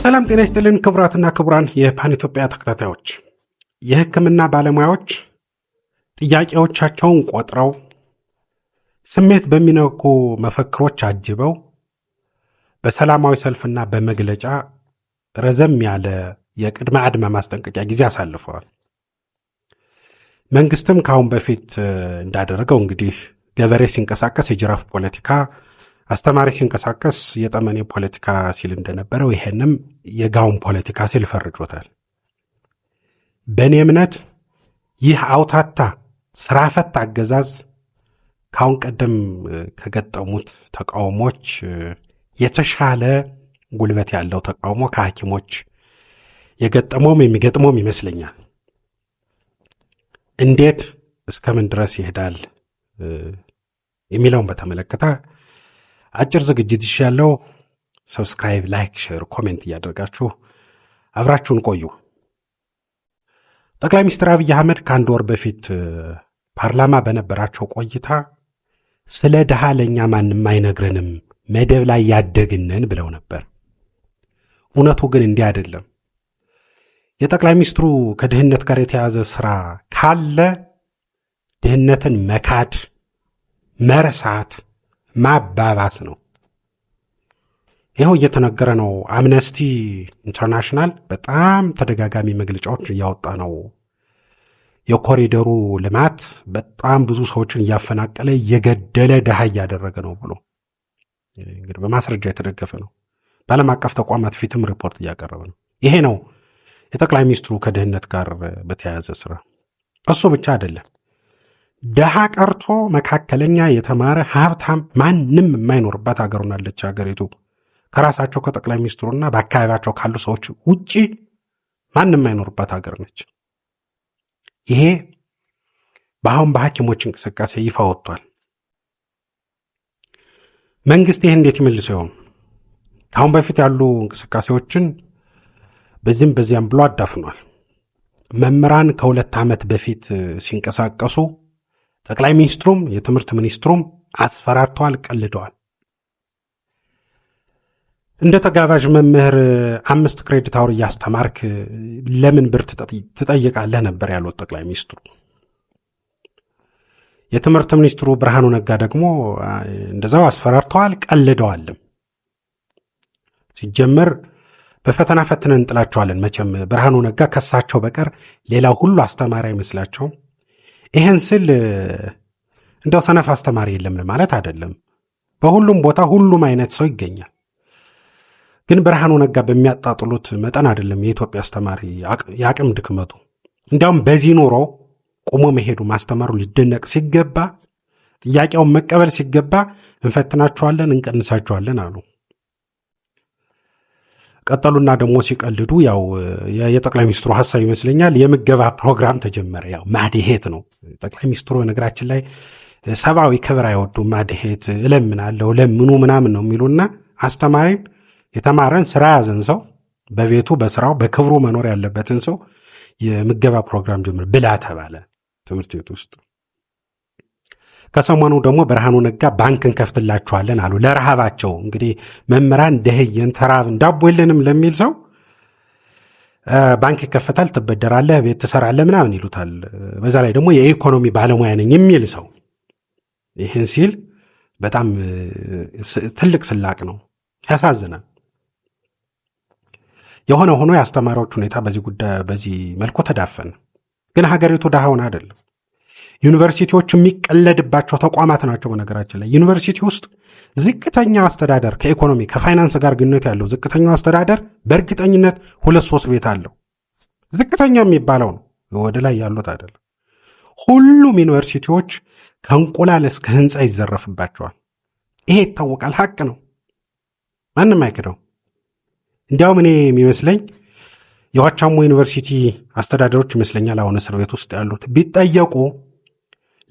ሰላም ጤና ይስጥልን ክቡራትና ክቡራን የፓን ኢትዮጵያ ተከታታዮች፣ የሕክምና ባለሙያዎች ጥያቄዎቻቸውን ቆጥረው ስሜት በሚነኩ መፈክሮች አጅበው በሰላማዊ ሰልፍና በመግለጫ ረዘም ያለ የቅድመ አድማ ማስጠንቀቂያ ጊዜ አሳልፈዋል። መንግስትም ካሁን በፊት እንዳደረገው እንግዲህ ገበሬ ሲንቀሳቀስ የጅራፍ ፖለቲካ፣ አስተማሪ ሲንቀሳቀስ የጠመኔ ፖለቲካ ሲል እንደነበረው ይሄንም የጋውን ፖለቲካ ሲል ፈርጆታል። በእኔ እምነት ይህ አውታታ ስራ ፈት አገዛዝ ካሁን ቀደም ከገጠሙት ተቃውሞች የተሻለ ጉልበት ያለው ተቃውሞ ከሐኪሞች የገጠመውም የሚገጥመውም ይመስለኛል። እንዴት እስከምን ድረስ ይሄዳል የሚለውን በተመለከተ አጭር ዝግጅት ይሻለው። ሰብስክራይብ፣ ላይክ፣ ሼር፣ ኮሜንት እያደረጋችሁ አብራችሁን ቆዩ። ጠቅላይ ሚኒስትር አብይ አህመድ ከአንድ ወር በፊት ፓርላማ በነበራቸው ቆይታ ስለ ድሃ ለኛ ማንም አይነግረንም፣ መደብ ላይ ያደግነን ብለው ነበር። እውነቱ ግን እንዲህ አይደለም። የጠቅላይ ሚኒስትሩ ከድህነት ጋር የተያዘ ስራ ካለ ድህነትን መካድ፣ መርሳት፣ ማባባስ ነው። ይኸው እየተነገረ ነው። አምነስቲ ኢንተርናሽናል በጣም ተደጋጋሚ መግለጫዎች እያወጣ ነው። የኮሪደሩ ልማት በጣም ብዙ ሰዎችን እያፈናቀለ እየገደለ ድሃ እያደረገ ነው ብሎ እንግዲህ በማስረጃ የተደገፈ ነው። በዓለም አቀፍ ተቋማት ፊትም ሪፖርት እያቀረበ ነው። ይሄ ነው የጠቅላይ ሚኒስትሩ ከድህነት ጋር በተያያዘ ስራ። እሱ ብቻ አይደለም። ድሃ ቀርቶ መካከለኛ የተማረ ሀብታም ማንም የማይኖርባት ሀገር ሆናለች ሀገሪቱ። ከራሳቸው ከጠቅላይ ሚኒስትሩና በአካባቢያቸው ካሉ ሰዎች ውጪ ማንም የማይኖርባት ሀገር ነች። ይሄ በአሁን በሐኪሞች እንቅስቃሴ ይፋ ወጥቷል። መንግስት ይሄ እንዴት ይመልሰው ይሆን? ከአሁን በፊት ያሉ እንቅስቃሴዎችን በዚህም በዚያም ብሎ አዳፍኗል። መምህራን ከ2 ዓመት በፊት ሲንቀሳቀሱ ጠቅላይ ሚኒስትሩም የትምህርት ሚኒስትሩም አስፈራርተዋል፣ ቀልደዋል። እንደ ተጋባዥ መምህር 5 ክሬዲት አወር እያስተማርክ ለምን ብር ትጠይቃለህ ነበር ያሉት ጠቅላይ ሚኒስትሩ። የትምህርት ሚኒስትሩ ብርሃኑ ነጋ ደግሞ እንደዛው አስፈራርተዋል፣ ቀልደዋልም። ሲጀመር በፈተና ፈትነን እንጥላቸዋለን። መቼም ብርሃኑ ነጋ ከሳቸው በቀር ሌላው ሁሉ አስተማሪ አይመስላቸውም። ይሄን ስል እንደው ሰነፍ አስተማሪ የለም ማለት አይደለም። በሁሉም ቦታ ሁሉም አይነት ሰው ይገኛል። ግን ብርሃኑ ነጋ በሚያጣጥሉት መጠን አይደለም የኢትዮጵያ አስተማሪ የአቅም ድክመቱ። እንዲያውም በዚህ ኑሮ ቆሞ መሄዱ ማስተማሩ ሊደነቅ ሲገባ፣ ጥያቄውን መቀበል ሲገባ እንፈትናቸዋለን፣ እንቀንሳቸዋለን አሉ። ቀጠሉና ደግሞ ሲቀልዱ ያው የጠቅላይ ሚኒስትሩ ሐሳብ ይመስለኛል የምገባ ፕሮግራም ተጀመረ። ያው ማድሄት ነው ጠቅላይ ሚኒስትሩ። ነገራችን ላይ ሰብአዊ ክብር አይወዱም። ማድሄት እለምናለሁ ለምኑ ምናምን ነው የሚሉና አስተማሪን የተማረን ስራ ያዘን ሰው በቤቱ በስራው በክብሩ መኖር ያለበትን ሰው የምገባ ፕሮግራም ጀምር ብላ ተባለ ትምህርት ቤት ውስጥ። ከሰሞኑ ደግሞ ብርሃኑ ነጋ ባንክ እንከፍትላችኋለን አሉ ለረሃባቸው። እንግዲህ መምህራን ደህየን ተራብን ዳቦ የለንም ለሚል ሰው ባንክ ይከፈታል፣ ትበደራለህ፣ ቤት ትሰራለህ ምናምን ይሉታል። በዛ ላይ ደግሞ የኢኮኖሚ ባለሙያ ነኝ የሚል ሰው ይህን ሲል በጣም ትልቅ ስላቅ ነው። ያሳዝናል። የሆነ ሆኖ የአስተማሪዎች ሁኔታ በዚህ መልኩ ተዳፈነ። ግን ሀገሪቱ ድሃውን አይደለም። ዩኒቨርሲቲዎች የሚቀለድባቸው ተቋማት ናቸው። በነገራችን ላይ ዩኒቨርሲቲ ውስጥ ዝቅተኛ አስተዳደር ከኢኮኖሚ ከፋይናንስ ጋር ግንኙነት ያለው ዝቅተኛው አስተዳደር በእርግጠኝነት 2-3 ቤት አለው። ዝቅተኛ የሚባለው ነው፣ ወደ ላይ ያሉት አይደለም። ሁሉም ዩኒቨርሲቲዎች ከእንቁላል እስከ ህንፃ ይዘረፍባቸዋል። ይሄ ይታወቃል፣ ሀቅ ነው፣ ማንም አይክደው። እንዲያውም እኔ የሚመስለኝ የዋቻሞ ዩኒቨርሲቲ አስተዳደሮች ይመስለኛል አሁን እስር ቤት ውስጥ ያሉት ቢጠየቁ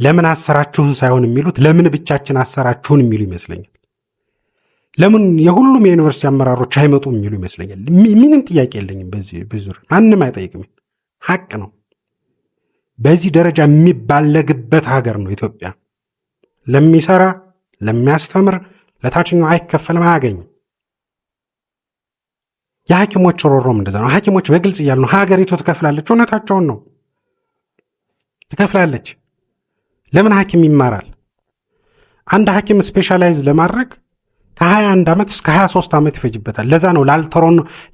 ለምን አሰራችሁን ሳይሆን የሚሉት ለምን ብቻችን አሰራችሁን የሚሉ ይመስለኛል። ለምን የሁሉም የዩኒቨርሲቲ አመራሮች አይመጡም የሚሉ ይመስለኛል። ምንም ጥያቄ የለኝም። በዚህ ማንም አይጠይቅም። ሀቅ ነው። በዚህ ደረጃ የሚባለግበት ሀገር ነው ኢትዮጵያ። ለሚሰራ ለሚያስተምር ለታችኛው አይከፈልም፣ አያገኝም። የሐኪሞች ሮሮም እንደዛ ነው። ሐኪሞች በግልጽ እያሉ ነው ሀገሪቱ ትከፍላለች። እውነታቸውን ነው፣ ትከፍላለች። ለምን ሐኪም ይማራል? አንድ ሐኪም ስፔሻላይዝ ለማድረግ ከ21 ዓመት እስከ 23 ዓመት ይፈጅበታል። ለዛ ነው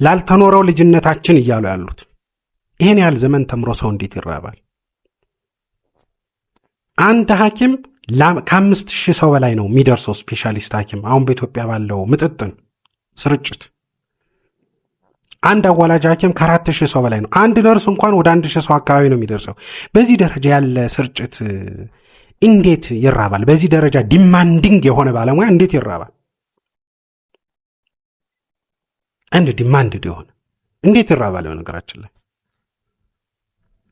ላልተኖረው ልጅነታችን እያሉ ያሉት። ይህን ያህል ዘመን ተምሮ ሰው እንዴት ይራባል? አንድ ሐኪም ከ5000 ሰው በላይ ነው የሚደርሰው ስፔሻሊስት ሐኪም አሁን በኢትዮጵያ ባለው ምጥጥን ስርጭት። አንድ አዋላጅ ሐኪም ከ4000 ሰው በላይ ነው። አንድ ነርስ እንኳን ወደ 1000 ሰው አካባቢ ነው የሚደርሰው። በዚህ ደረጃ ያለ ስርጭት እንዴት ይራባል? በዚህ ደረጃ ዲማንዲንግ የሆነ ባለሙያ እንዴት ይራባል? አንድ ዲማንድ የሆነ እንዴት ይራባል? ነገራችን ላይ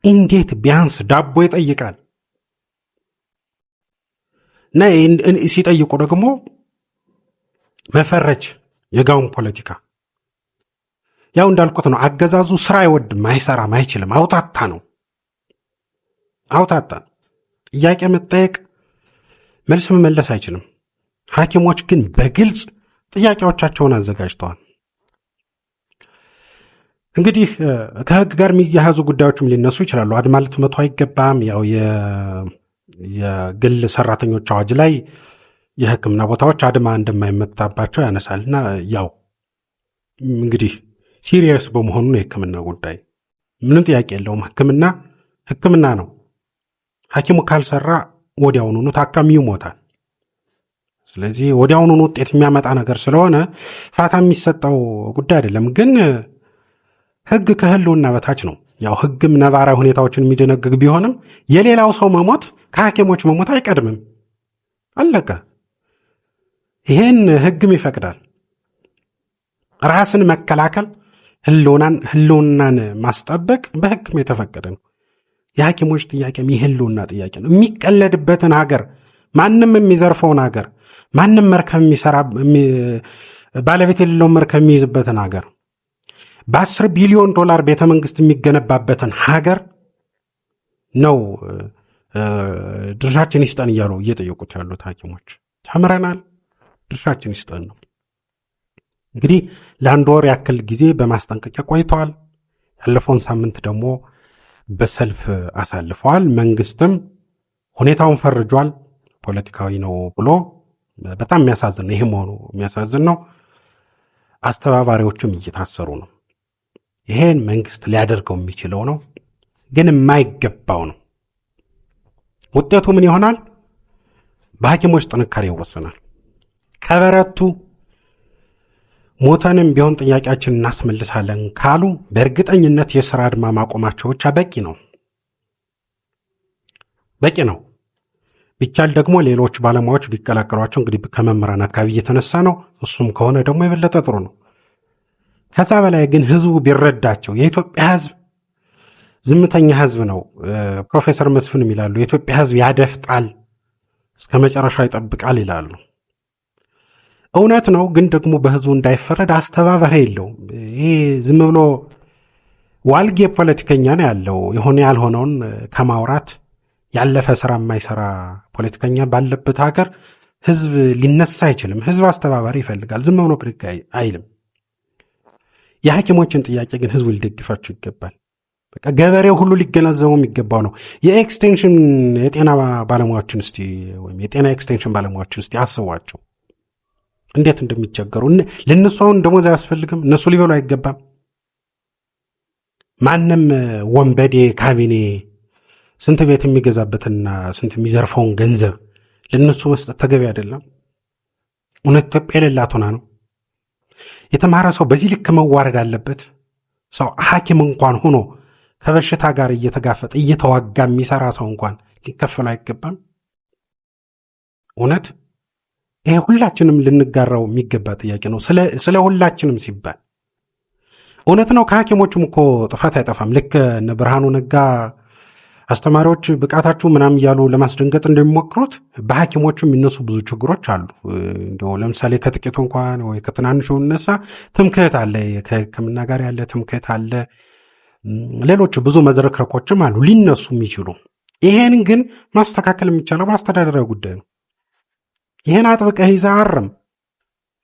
እንዴት ቢያንስ ዳቦ ይጠይቃል። እና ሲጠይቁ ደግሞ መፈረጅ የጋውን ፖለቲካ ያው እንዳልኩት ነው። አገዛዙ ስራ አይወድም፣ አይሰራም፣ አይችልም። አውታታ ነው፣ አውታታ። ጥያቄ መጠየቅ መልስ መመለስ አይችልም። ሐኪሞች ግን በግልጽ ጥያቄዎቻቸውን አዘጋጅተዋል። እንግዲህ ከህግ ጋር የሚያያዙ ጉዳዮችም ሊነሱ ይችላሉ። አድማ ልትመቱ አይገባም። ያው የግል ሰራተኞች አዋጅ ላይ የሕክምና ቦታዎች አድማ እንደማይመታባቸው ያነሳልና ያው እንግዲህ ሲሪየስ በመሆኑ ነው የሕክምና ጉዳይ ምንም ጥያቄ የለውም። ሕክምና ነው። ሐኪሙ ካልሰራ ወዲያውኑ ታካሚው ይሞታል። ስለዚህ ወዲያውኑ ውጤት የሚያመጣ ነገር ስለሆነ ፋታ የሚሰጠው ጉዳይ አይደለም። ግን ሕግ ከህልውና በታች ነው። ያው ሕግም ነባራዊ ሁኔታዎችን የሚደነግግ ቢሆንም የሌላው ሰው መሞት ከሐኪሞች መሞት አይቀድምም። አለቀ። ይሄን ሕግም ይፈቅዳል። ራስን መከላከል፣ ህልውናን ማስጠበቅ በሕግም የተፈቀደ ነው። የሐኪሞች ጥያቄም የህልውና ጥያቄ ነው። የሚቀለድበትን ሀገር፣ ማንም የሚዘርፈውን ሀገር፣ ማንም መርከብ የሚሰራ ባለቤት የሌለውን መርከብ የሚይዝበትን ሀገር፣ $10 ቢሊዮን ቤተ መንግስት የሚገነባበትን ሀገር ነው ድርሻችን ይስጠን እያሉ እየጠየቁት ያሉት ሐኪሞች። ተምረናል፣ ድርሻችን ይስጠን ነው። እንግዲህ ለአንድ ወር ያክል ጊዜ በማስጠንቀቂያ ቆይተዋል። ያለፈውን ሳምንት ደግሞ በሰልፍ አሳልፈዋል። መንግስትም ሁኔታውን ፈርጇል። ፖለቲካዊ ነው ብሎ በጣም የሚያሳዝን ነው። ይህ መሆኑ የሚያሳዝን ነው። አስተባባሪዎቹም እየታሰሩ ነው። ይሄን መንግስት ሊያደርገው የሚችለው ነው፣ ግን የማይገባው ነው። ውጤቱ ምን ይሆናል? በሐኪሞች ጥንካሬ ይወሰናል። ከበረቱ ሞተንም ቢሆን ጥያቄያችን እናስመልሳለን ካሉ በእርግጠኝነት የሥራ አድማ ማቆማቸው ብቻ በቂ ነው። ቢቻል ደግሞ ሌሎች ባለሙያዎች ቢቀላቀሏቸው፣ እንግዲህ ከመምህራን አካባቢ እየተነሳ ነው። እሱም ከሆነ ደግሞ የበለጠ ጥሩ ነው። ከዛ በላይ ግን ህዝቡ ቢረዳቸው። የኢትዮጵያ ህዝብ ዝምተኛ ህዝብ ነው። ፕሮፌሰር መስፍንም ይላሉ የኢትዮጵያ ህዝብ ያደፍጣል፣ እስከ መጨረሻው ይጠብቃል ይላሉ። እውነት ነው። ግን ደግሞ በህዝቡ እንዳይፈረድ አስተባባሪ የለውም። ይሄ ዝም ብሎ ዋልጌ ፖለቲከኛ ነው ያለው። የሆነ ያልሆነውን ከማውራት ያለፈ ስራ የማይሰራ ፖለቲከኛ ባለበት ሀገር ህዝብ ሊነሳ አይችልም። ህዝብ አስተባባሪ ይፈልጋል። ዝም ብሎ ብድግ አይልም። የሐኪሞችን ጥያቄ ግን ህዝቡ ሊደግፋቸው ይገባል። በቃ ገበሬው ሁሉ ሊገነዘበው የሚገባው ነው። የኤክስቴንሽን የጤና ባለሙያዎችን እስቲ ወይም የጤና ኤክስቴንሽን ባለሙያዎችን እስቲ አስቧቸው እንዴት እንደሚቸገሩ። ለነሱ አሁን ደሞዝ አያስፈልግም? እነሱ ሊበሉ አይገባም? ማንም ወንበዴ ካቢኔ ስንት ቤት የሚገዛበትና ስንት የሚዘርፈውን ገንዘብ ለነሱ መስጠት ተገቢ አይደለም። እውነት ኢትዮጵያ የሌላት ሆና ነው። የተማረ ሰው በዚህ ልክ መዋረድ አለበት? ሰው ሐኪም እንኳን ሆኖ ከበሽታ ጋር እየተጋፈጠ እየተዋጋ የሚሰራ ሰው እንኳን ሊከፈል አይገባም? እውነት ይሄ ሁላችንም ልንጋራው የሚገባ ጥያቄ ነው። ስለ ሁላችንም ሲባል እውነት ነው። ከሐኪሞቹም እኮ ጥፋት አይጠፋም። ልክ እነ ብርሃኑ ነጋ አስተማሪዎች ብቃታችሁ ምናም እያሉ ለማስደንገጥ እንደሚሞክሩት በሐኪሞቹ የሚነሱ ብዙ ችግሮች አሉ። እንደው ለምሳሌ ከጥቂቱ እንኳን ወይ ከትናንሹ እነሳ ትምክህት አለ፣ ከሕክምና ጋር ያለ ትምክህት አለ። ሌሎች ብዙ መዝረክረኮችም አሉ ሊነሱ የሚችሉ። ይሄን ግን ማስተካከል የሚቻለው በአስተዳደራዊ ጉዳይ ነው። ይሄን አጥብቀህ ይዘህ አርም።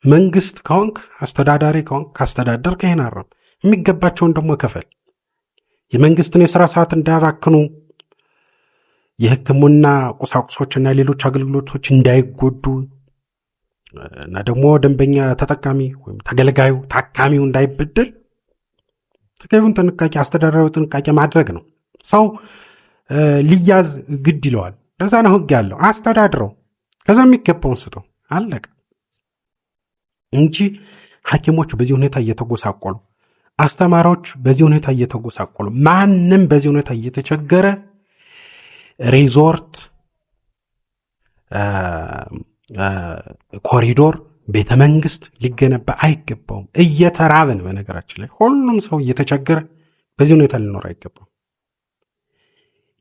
መንግስት ከሆንክ አስተዳዳሪ ከሆንክ ካስተዳደርክ ይሄን አረም የሚገባቸውን ደግሞ ከፈል። የመንግስትን የሥራ ሰዓት እንዳያባክኑ፣ የሕክምና ቁሳቁሶችና ሌሎች አገልግሎቶች እንዳይጎዱ እና ደግሞ ደንበኛ ተጠቃሚ ወይም ተገልጋዩ ታካሚው እንዳይበደል ተገቢውን ጥንቃቄ አስተዳደራዊ ጥንቃቄ ማድረግ ነው። ሰው ሊያዝ ግድ ይለዋል። ለዛ ነው ሕግ ያለው። አስተዳድረው፣ ከዛ የሚገባውን ስጠው፣ አለቀ እንጂ ሐኪሞች በዚህ ሁኔታ እየተጎሳቆሉ፣ አስተማሪዎች በዚህ ሁኔታ እየተጎሳቆሉ፣ ማንም በዚህ ሁኔታ እየተቸገረ ሪዞርት፣ ኮሪዶር፣ ቤተ መንግስት ሊገነባ አይገባውም። እየተራብን በነገራችን ላይ ሁሉም ሰው እየተቸገረ በዚህ ሁኔታ ሊኖር አይገባም።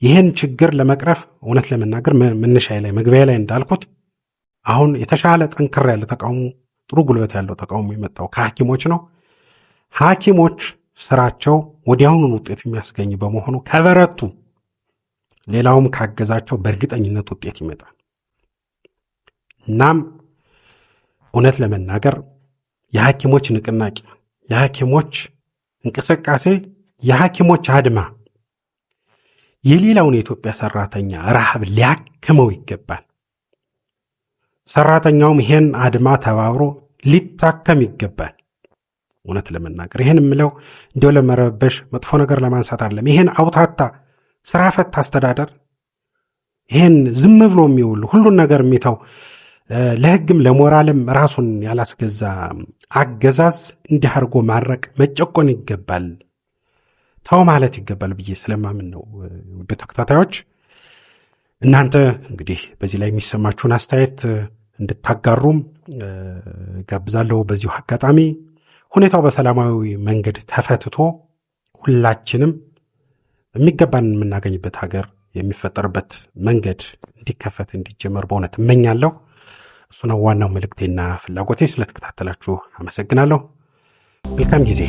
ይህን ችግር ለመቅረፍ እውነት ለመናገር መነሻዬ ላይ መግቢያ ላይ እንዳልኩት አሁን የተሻለ ጠንከር ያለ ተቃውሞ፣ ጥሩ ጉልበት ያለው ተቃውሞ የመጣው ከሐኪሞች ነው። ሐኪሞች ስራቸው ወዲያውኑ ውጤት የሚያስገኝ በመሆኑ ከበረቱ፣ ሌላውም ካገዛቸው በእርግጠኝነት ውጤት ይመጣል። እናም እውነት ለመናገር የሐኪሞች ንቅናቄ፣ የሐኪሞች እንቅስቃሴ፣ የሐኪሞች አድማ የሌላውን የኢትዮጵያ ሰራተኛ ረሃብ ሊያክመው ይገባል። ሰራተኛውም ይሄን አድማ ተባብሮ ሊታከም ይገባል። እውነት ለመናገር ይሄን የምለው እንዲያው ለመረበሽ መጥፎ ነገር ለማንሳት አይደለም። ይሄን አውታታ ስራ ፈት አስተዳደር፣ ይሄን ዝም ብሎ የሚውል ሁሉን ነገር የሚተው ለሕግም ለሞራልም ራሱን ያላስገዛ አገዛዝ እንዲህ አድርጎ ማድረቅ መጨቆን ይገባል፣ ተው ማለት ይገባል ብዬ ስለማምን ነው። ውድ ተከታታዮች እናንተ እንግዲህ በዚህ ላይ የሚሰማችሁን አስተያየት እንድታጋሩም ጋብዛለሁ። በዚሁ አጋጣሚ ሁኔታው በሰላማዊ መንገድ ተፈትቶ ሁላችንም የሚገባን የምናገኝበት ሀገር የሚፈጠርበት መንገድ እንዲከፈት እንዲጀመር በእውነት እመኛለሁ። እሱ ነው ዋናው መልእክቴና ፍላጎቴ። ስለተከታተላችሁ አመሰግናለሁ። መልካም ጊዜ